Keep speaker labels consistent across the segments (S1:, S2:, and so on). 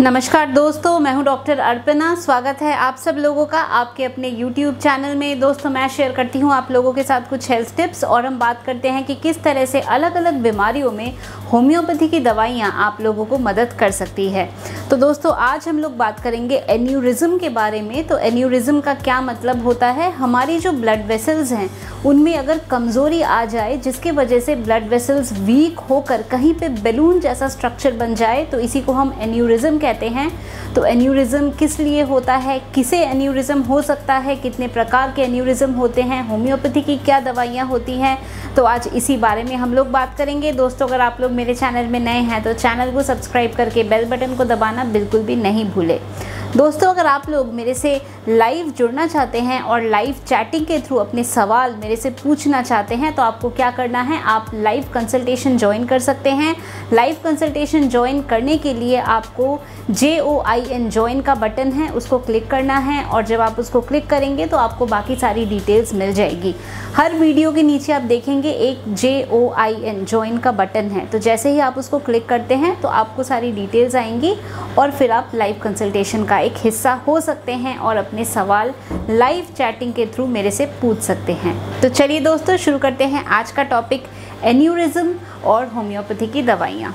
S1: नमस्कार दोस्तों, मैं हूं डॉक्टर अर्पणा। स्वागत है आप सब लोगों का आपके अपने YouTube चैनल में। दोस्तों, मैं शेयर करती हूं आप लोगों के साथ कुछ हेल्थ टिप्स और हम बात करते हैं कि किस तरह से अलग अलग बीमारियों में होम्योपैथी की दवाइयां आप लोगों को मदद कर सकती है। तो दोस्तों, आज हम लोग बात करेंगे एन्यूरिज्म के बारे में। तो एन्यूरिज्म का क्या मतलब होता है? हमारी जो ब्लड वेसल्स हैं उनमें अगर कमज़ोरी आ जाए जिसके वजह से ब्लड वेसल्स वीक होकर कहीं पे बैलून जैसा स्ट्रक्चर बन जाए, तो इसी को हम एन्यूरिज्म कहते हैं। तो एन्यूरिज्म किस लिए होता है, किसे एन्यूरिज्म हो सकता है, कितने प्रकार के एन्यूरिज्म होते हैं, होम्योपैथी की क्या दवाइयाँ होती हैं, तो आज इसी बारे में हम लोग बात करेंगे। दोस्तों, अगर आप लोग मेरे चैनल में नए हैं तो चैनल को सब्सक्राइब करके बेल बटन को दबाना बिल्कुल भी नहीं भूलें। दोस्तों, अगर आप लोग मेरे से लाइव जुड़ना चाहते हैं और लाइव चैटिंग के थ्रू अपने सवाल मेरे से पूछना चाहते हैं तो आपको क्या करना है, आप लाइव कंसल्टेशन ज्वाइन कर सकते हैं। लाइव कंसल्टेशन ज्वाइन करने के लिए आपको JOIN ज्वाइन का बटन है, उसको क्लिक करना है और जब आप उसको क्लिक करेंगे तो आपको बाकी सारी डिटेल्स मिल जाएगी। हर वीडियो के नीचे आप देखेंगे एक JOIN ज्वाइन का बटन है, तो जैसे ही आप उसको क्लिक करते हैं तो आपको सारी डिटेल्स आएंगी और फिर आप लाइव कंसल्टेशन का एक हिस्सा हो सकते हैं और अपने सवाल लाइव चैटिंग के थ्रू मेरे से पूछ सकते हैं। तो चलिए दोस्तों, शुरू करते हैं आज का टॉपिक, एन्यूरिज्म और होम्योपैथी की दवाइयाँ।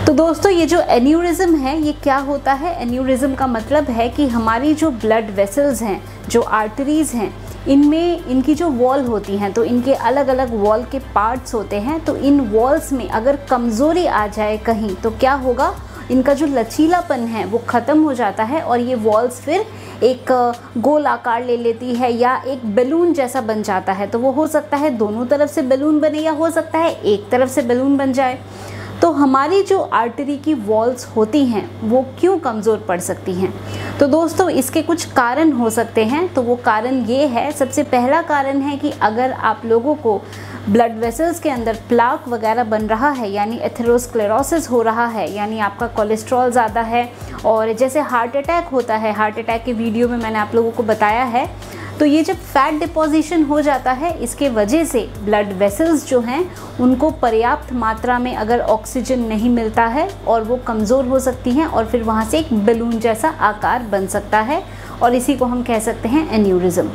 S1: तो दोस्तों, ये जो एन्यूरिज्म है ये क्या होता है? एन्यूरिज्म का मतलब है कि हमारी जो ब्लड वेसल्स हैं, जो आर्टरीज़ हैं, इनमें इनकी जो वॉल होती हैं, तो इनके अलग अलग वॉल के पार्ट्स होते हैं। तो इन वॉल्स में अगर कमज़ोरी आ जाए कहीं तो क्या होगा, इनका जो लचीलापन है वो ख़त्म हो जाता है और ये वॉल्स फिर एक गोल आकार ले लेती है या एक बैलून जैसा बन जाता है। तो वो हो सकता है दोनों तरफ से बैलून बने या हो सकता है एक तरफ से बैलून बन जाए। तो हमारी जो आर्टरी की वॉल्स होती हैं वो क्यों कमज़ोर पड़ सकती हैं? तो दोस्तों, इसके कुछ कारण हो सकते हैं। तो वो कारण ये है, सबसे पहला कारण है कि अगर आप लोगों को ब्लड वेसल्स के अंदर प्लाक वगैरह बन रहा है, यानी एथेरोस्क्लेरोसिस हो रहा है, यानी आपका कोलेस्ट्रॉल ज़्यादा है, और जैसे हार्ट अटैक होता है, हार्ट अटैक के वीडियो में मैंने आप लोगों को बताया है, तो ये जब फैट डिपॉजिशन हो जाता है इसके वजह से ब्लड वेसल्स जो हैं उनको पर्याप्त मात्रा में अगर ऑक्सीजन नहीं मिलता है और वो कमज़ोर हो सकती हैं और फिर वहाँ से एक बैलून जैसा आकार बन सकता है और इसी को हम कह सकते हैं एन्यूरिज्म।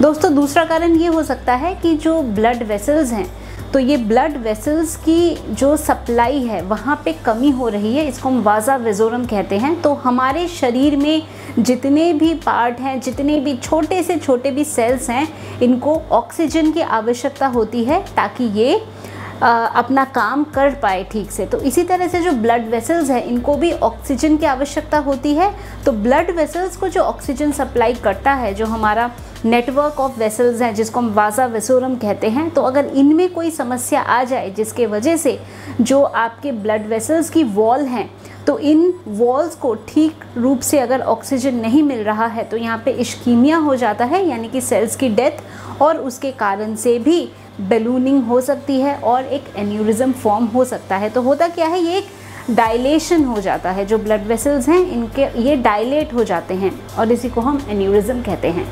S1: दोस्तों, दूसरा कारण ये हो सकता है कि जो ब्लड वेसल्स हैं, तो ये ब्लड वेसल्स की जो सप्लाई है वहाँ पे कमी हो रही है, इसको हम वाजा वेजोरम कहते हैं। तो हमारे शरीर में जितने भी पार्ट हैं, जितने भी छोटे से छोटे भी सेल्स हैं, इनको ऑक्सीजन की आवश्यकता होती है ताकि ये अपना काम कर पाए ठीक से। तो इसी तरह से जो ब्लड वेसल्स हैं इनको भी ऑक्सीजन की आवश्यकता होती है। तो ब्लड वेसल्स को जो ऑक्सीजन सप्लाई करता है, जो हमारा नेटवर्क ऑफ वेसल्स हैं जिसको हम वाजा वेसोरम कहते हैं, तो अगर इनमें कोई समस्या आ जाए जिसके वजह से जो आपके ब्लड वेसल्स की वॉल हैं, तो इन वॉल्स को ठीक रूप से अगर ऑक्सीजन नहीं मिल रहा है तो यहाँ पे इश्कीमिया हो जाता है, यानी कि सेल्स की डेथ, और उसके कारण से भी बैलूनिंग हो सकती है और एक एन्यूरिज्म फॉर्म हो सकता है। तो होता क्या है, ये एक डायलेशन हो जाता है, जो ब्लड वेसल्स हैं इनके ये डायलेट हो जाते हैं और इसी को हम एन्यूरिज्म कहते हैं।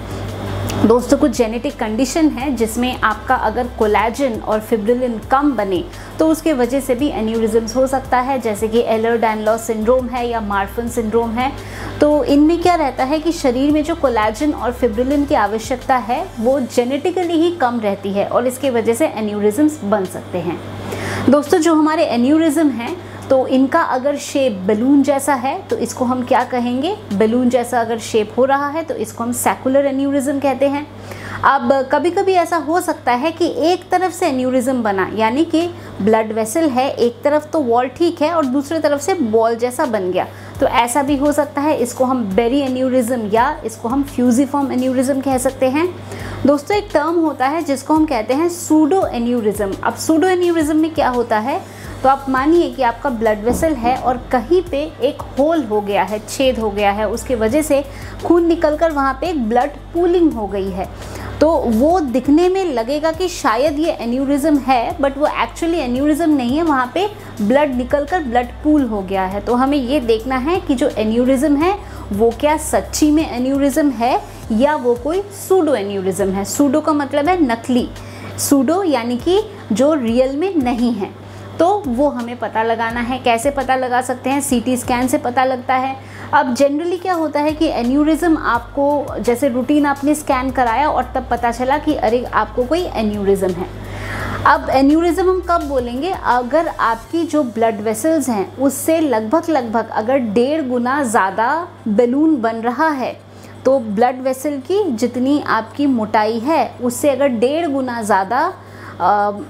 S1: दोस्तों, कुछ जेनेटिक कंडीशन है जिसमें आपका अगर कोलेजन और फिब्रिलिन कम बने तो उसके वजह से भी एन्यूरिज्म्स हो सकता है, जैसे कि एलर-डैनलॉस सिंड्रोम है या मार्फन सिंड्रोम है। तो इनमें क्या रहता है कि शरीर में जो कोलेजन और फिब्रिलिन की आवश्यकता है वो जेनेटिकली ही कम रहती है और इसके वजह से एन्यूरिज्म्स बन सकते हैं। दोस्तों, जो हमारे एन्यूरिज्म हैं तो इनका अगर शेप बैलून जैसा है तो इसको हम क्या कहेंगे? बैलून जैसा अगर शेप हो रहा है तो इसको हम सैकुलर एन्यूरिज्म कहते हैं। अब कभी कभी ऐसा हो सकता है कि एक तरफ से एन्यूरिज्म बना, यानी कि ब्लड वेसल है, एक तरफ तो वॉल ठीक है और दूसरी तरफ से बॉल जैसा बन गया, तो ऐसा भी हो सकता है। इसको हम बेरी एन्यूरिज्म या इसको हम फ्यूजिफॉर्म एन्यूरिज्म कह सकते हैं। दोस्तों, एक टर्म होता है जिसको हम कहते हैं सूडो एन्यूरिज्म। अब सूडो एन्यूरिज्म में क्या होता है, तो आप मानिए कि आपका ब्लड वेसल है और कहीं पे एक होल हो गया है, छेद हो गया है, उसके वजह से खून निकलकर वहाँ पे एक ब्लड पूलिंग हो गई है। तो वो दिखने में लगेगा कि शायद ये एन्यूरिज्म है, बट वो एक्चुअली एन्यूरिज्म नहीं है, वहाँ पे ब्लड निकलकर ब्लड पूल हो गया है। तो हमें ये देखना है कि जो एन्यूरिज्म है वो क्या सच्ची में एन्यूरिज्म है या वो कोई सूडो एन्यूरिज्म है। सूडो का मतलब है नकली, सूडो यानी कि जो रियल में नहीं है, तो वो हमें पता लगाना है। कैसे पता लगा सकते हैं? सीटी स्कैन से पता लगता है। अब जनरली क्या होता है कि एन्यूरिज्म आपको जैसे रूटीन आपने स्कैन कराया और तब पता चला कि अरे आपको कोई एन्यूरिज्म है। अब एन्यूरिज्म हम कब बोलेंगे? अगर आपकी जो ब्लड वेसल्स हैं उससे लगभग अगर 1.5 गुना ज़्यादा बैलून बन रहा है, तो ब्लड वेसल की जितनी आपकी मोटाई है उससे अगर 1.5 गुना ज़्यादा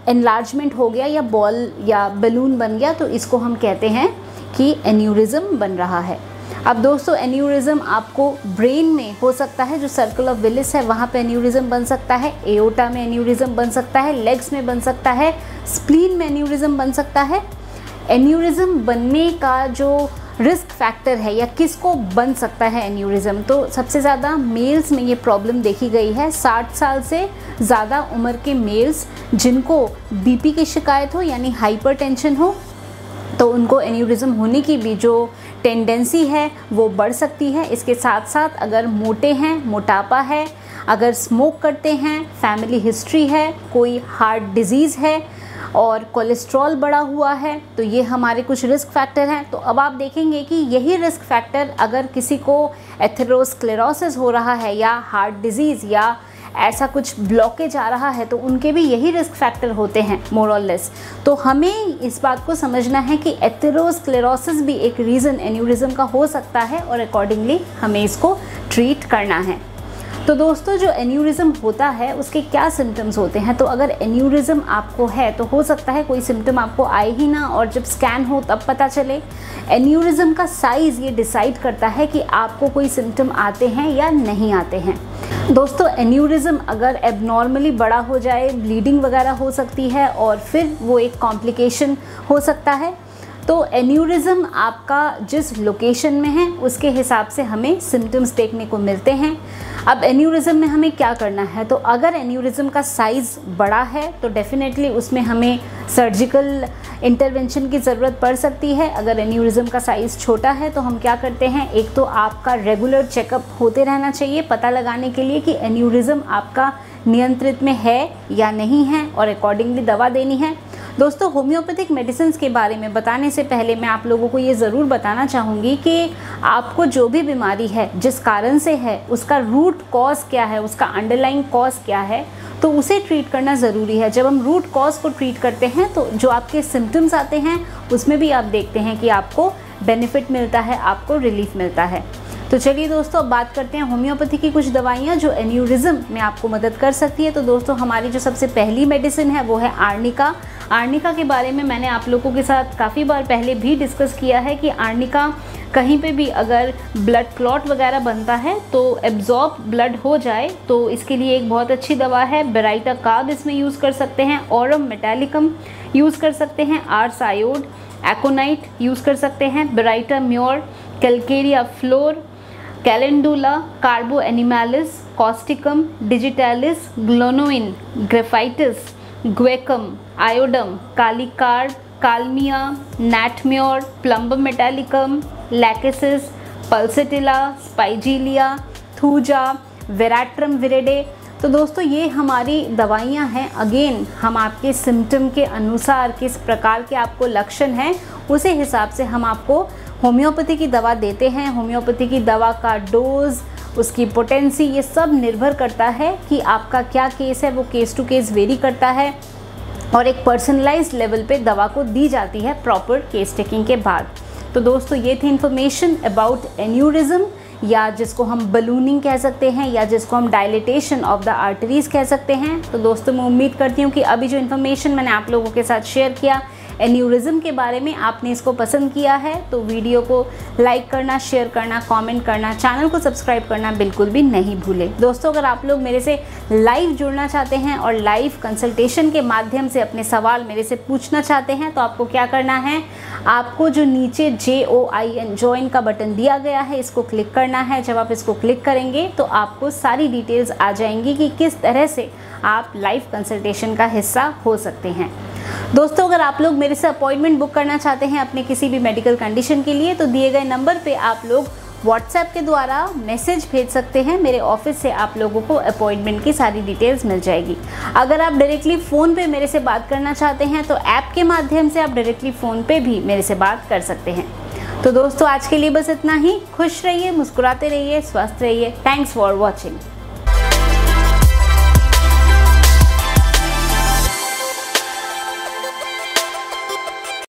S1: एनलार्जमेंट हो गया या बॉल या बैलून बन गया, तो इसको हम कहते हैं कि एन्यूरिज्म बन रहा है। अब दोस्तों एन्यूरिज्म आपको ब्रेन में हो सकता है, जो सर्कल ऑफ विलिस है वहाँ पे एन्यूरिज्म बन सकता है, एओर्टा में एन्यूरिज्म बन सकता है, लेग्स में बन सकता है, स्प्लीन में एन्यूरिज्म बन सकता है। एन्यूरिज्म बनने का जो रिस्क फैक्टर है या किसको बन सकता है एन्यूरिज्म, तो सबसे ज़्यादा मेल्स में ये प्रॉब्लम देखी गई है। 60 साल से ज़्यादा उम्र के मेल्स जिनको बीपी की शिकायत हो यानी हाइपरटेंशन हो, तो उनको एन्यूरिज्म होने की भी जो टेंडेंसी है वो बढ़ सकती है। इसके साथ साथ अगर मोटे हैं, मोटापा है, अगर स्मोक करते हैं, फैमिली हिस्ट्री है, कोई हार्ट डिजीज़ है और कोलेस्ट्रॉल बढ़ा हुआ है, तो ये हमारे कुछ रिस्क फैक्टर हैं। तो अब आप देखेंगे कि यही रिस्क फैक्टर अगर किसी को एथेरोस्क्लेरोसिस हो रहा है या हार्ट डिजीज़ या ऐसा कुछ ब्लॉकेज आ रहा है, तो उनके भी यही रिस्क फैक्टर होते हैं मोर और लेस। तो हमें इस बात को समझना है कि एथेरोस्क्लेरोसिस भी एक रीज़न एन्यूरिज्म का हो सकता है और अकॉर्डिंगली हमें इसको ट्रीट करना है। तो दोस्तों जो एन्यूरिज्म होता है उसके क्या सिम्टम्स होते हैं? तो अगर एन्यूरिज्म आपको है तो हो सकता है कोई सिम्टम आपको आए ही ना और जब स्कैन हो तब पता चले। एन्यूरिज्म का साइज़ ये डिसाइड करता है कि आपको कोई सिम्टम आते हैं या नहीं आते हैं। दोस्तों एन्यूरिज्म अगर एबनॉर्मली बड़ा हो जाए, ब्लीडिंग वगैरह हो सकती है और फिर वो एक कॉम्प्लिकेशन हो सकता है। तो एन्यूरिज्म आपका जिस लोकेशन में है उसके हिसाब से हमें सिम्टम्स देखने को मिलते हैं। अब एन्यूरिज्म में हमें क्या करना है? तो अगर एन्यूरिज्म का साइज़ बड़ा है तो डेफिनेटली उसमें हमें सर्जिकल इंटरवेंशन की ज़रूरत पड़ सकती है। अगर एन्यूरिज्म का साइज़ छोटा है तो हम क्या करते हैं, एक तो आपका रेगुलर चेकअप होते रहना चाहिए पता लगाने के लिए कि एन्यूरिज्म आपका नियंत्रित में है या नहीं है और अकॉर्डिंगली दवा देनी है। दोस्तों होम्योपैथिक मेडिसिन के बारे में बताने से पहले मैं आप लोगों को ये ज़रूर बताना चाहूँगी कि आपको जो भी बीमारी है, जिस कारण से है, उसका रूट कॉज क्या है, उसका अंडरलाइंग कॉज क्या है, तो उसे ट्रीट करना ज़रूरी है। जब हम रूट कॉज को ट्रीट करते हैं तो जो आपके सिम्टम्स आते हैं उसमें भी आप देखते हैं कि आपको बेनिफिट मिलता है, आपको रिलीफ मिलता है। तो चलिए दोस्तों अब बात करते हैं होम्योपैथी की कुछ दवाइयाँ जो एन्यूरिज्म में आपको मदद कर सकती है। तो दोस्तों हमारी जो सबसे पहली मेडिसिन है वो है आर्निका। आर्निका के बारे में मैंने आप लोगों के साथ काफ़ी बार पहले भी डिस्कस किया है कि आर्निका कहीं पे भी अगर ब्लड क्लॉट वगैरह बनता है तो एब्जॉर्ब ब्लड हो जाए तो इसके लिए एक बहुत अच्छी दवा है। बेराइटा कार्ब इसमें यूज़ कर सकते हैं, ऑरम मेटालिकम यूज़ कर सकते हैं, आर्स आयोड, एकोनाइट यूज़ कर सकते हैं, baryta mur, calcarea fluor, calendula, carbo animalis, causticum, digitalis, glonoine, graphites, guaiacum, iodum, kali carb, kalmia, natrum mur, plumbum metallicum, lachesis, pulsatilla, spigelia, thuja, veratrum viride. तो दोस्तों ये हमारी दवाइयाँ हैं। अगेन हम आपके सिम्टम के अनुसार किस प्रकार के आपको लक्षण हैं उसी हिसाब से हम आपको होम्योपैथी की दवा देते हैं। होम्योपैथी की दवा का डोज, उसकी पोटेंसी, ये सब निर्भर करता है कि आपका क्या केस है, वो केस टू केस वेरी करता है और एक पर्सनलाइज्ड लेवल पे दवा को दी जाती है प्रॉपर केस टेकिंग के बाद। तो दोस्तों ये थी इन्फॉर्मेशन अबाउट एन्यूरिज्म, या जिसको हम बलूनिंग कह सकते हैं या जिसको हम डायलिटेशन ऑफ द आर्टरीज कह सकते हैं। तो दोस्तों मैं उम्मीद करती हूँ कि अभी जो इन्फॉर्मेशन मैंने आप लोगों के साथ शेयर किया एन्यूरिज्म के बारे में, आपने इसको पसंद किया है। तो वीडियो को लाइक करना, शेयर करना, कमेंट करना, चैनल को सब्सक्राइब करना बिल्कुल भी नहीं भूलें। दोस्तों अगर आप लोग मेरे से लाइव जुड़ना चाहते हैं और लाइव कंसल्टेशन के माध्यम से अपने सवाल मेरे से पूछना चाहते हैं तो आपको क्या करना है, आपको जो नीचे JOIN ज्वाइन का बटन दिया गया है इसको क्लिक करना है। जब आप इसको क्लिक करेंगे तो आपको सारी डिटेल्स आ जाएंगी कि किस तरह से आप लाइव कंसल्टेशन का हिस्सा हो सकते हैं। दोस्तों अगर आप लोग मेरे से अपॉइंटमेंट बुक करना चाहते हैं अपने किसी भी मेडिकल कंडीशन के लिए तो दिए गए नंबर पे आप लोग व्हाट्सएप के द्वारा मैसेज भेज सकते हैं। मेरे ऑफिस से आप लोगों को अपॉइंटमेंट की सारी डिटेल्स मिल जाएगी। अगर आप डायरेक्टली फ़ोन पे मेरे से बात करना चाहते हैं तो ऐप के माध्यम से आप डायरेक्टली फ़ोन पे भी मेरे से बात कर सकते हैं। तो दोस्तों आज के लिए बस इतना ही। खुश रहिए, मुस्कुराते रहिए, स्वस्थ रहिए। Thanks for watching.